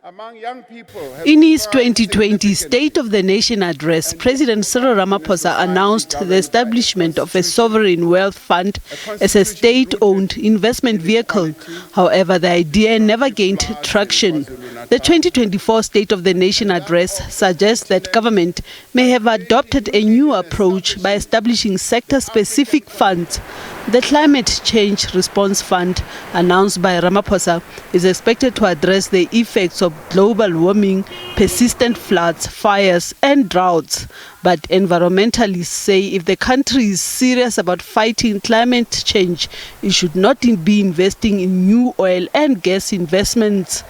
among young people. In his 2020 State of the Nation address, President Cyril Ramaphosa announced the establishment of a sovereign wealth fund as a state-owned investment vehicle. However, the idea never gained traction. The 2024 State of the Nation address suggests that government may have adopted a new approach by establishing sector-specific funds. The Climate Change Response Fund, announced by Ramaphosa, is expected to address the effects of global warming, persistent floods, fires and droughts. But environmentalists say if the country is serious about fighting climate change, it should not be investing in new oil and gas investments.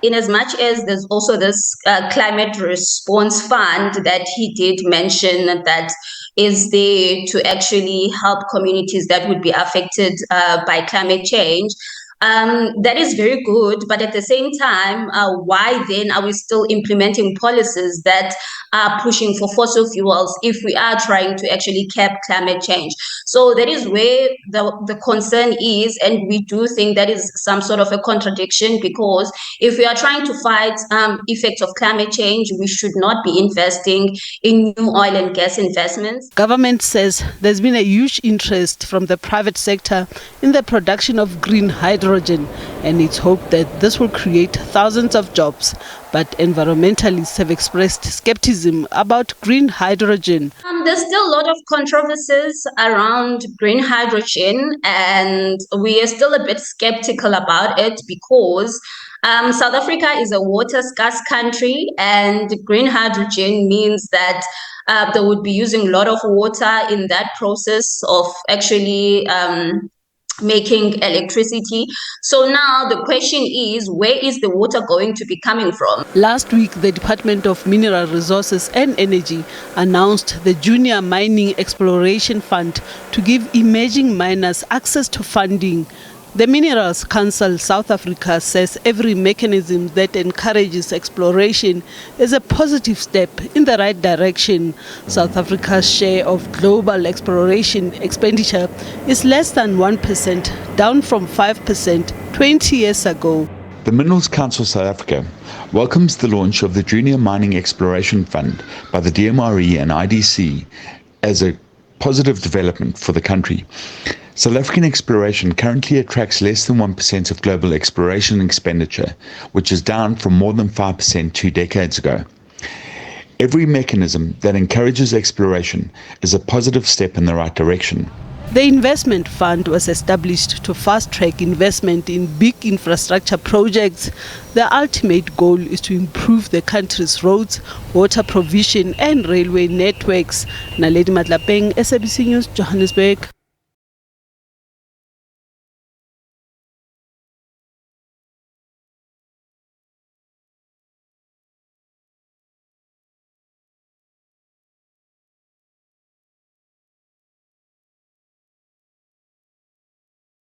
In as much as there's also this climate response fund that he did mention that is there to actually help communities that would be affected by climate change. That is very good, but at the same time, why then are we still implementing policies that are pushing for fossil fuels if we are trying to actually cap climate change? So that is where the concern is, and we do think that is some sort of a contradiction, because if we are trying to fight effects of climate change, we should not be investing in new oil and gas investments. Government says there's been a huge interest from the private sector in the production of green hydrogen, and it's hoped that this will create thousands of jobs. But environmentalists have expressed skepticism about green hydrogen. There's still a lot of controversies around green hydrogen, and we are still a bit skeptical about it because South Africa is a water-scarce country, and green hydrogen means that they would be using a lot of water in that process of actually making electricity. So now the question is, where is the water going to be coming from? Last week, the Department of Mineral Resources and Energy announced the Junior Mining Exploration Fund to give emerging miners access to funding. The Minerals Council South Africa says every mechanism that encourages exploration is a positive step in the right direction. South Africa's share of global exploration expenditure is less than 1%, down from 5% 20 years ago. The Minerals Council South Africa welcomes the launch of the Junior Mining Exploration Fund by the DMRE and IDC as a positive development for the country. South African exploration currently attracts less than 1% of global exploration expenditure, which is down from more than 5% 2 decades ago. Every mechanism that encourages exploration is a positive step in the right direction. The investment fund was established to fast-track investment in big infrastructure projects. The ultimate goal is to improve the country's roads, water provision and railway networks. Naledi Matlapeng, SABC News, Johannesburg.